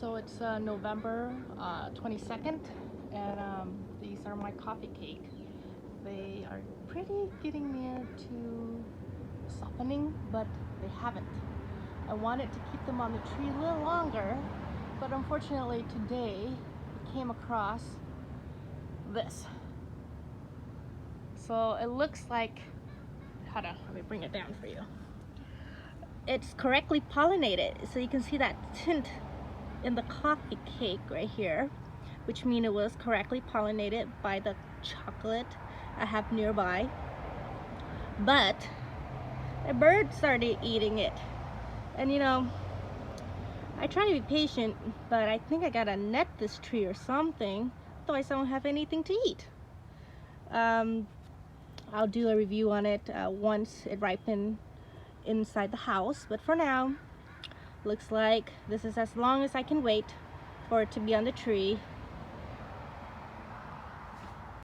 So it's November 22nd, and these are my coffee cake. They are pretty getting near to softening, but they haven't. I wanted to keep them on the tree a little longer, but unfortunately today I came across this. So it looks like, hold on, let me bring it down for you. It's correctly pollinated, so you can see that tint in the coffee cake right here, which means it was correctly pollinated by the chocolate I have nearby. But a bird started eating it, and you know, I try to be patient, but I think I gotta net this tree or something, otherwise I don't have anything to eat. I'll do a review on it once it ripens inside the house, but for now looks like this is as long as I can wait for it to be on the tree.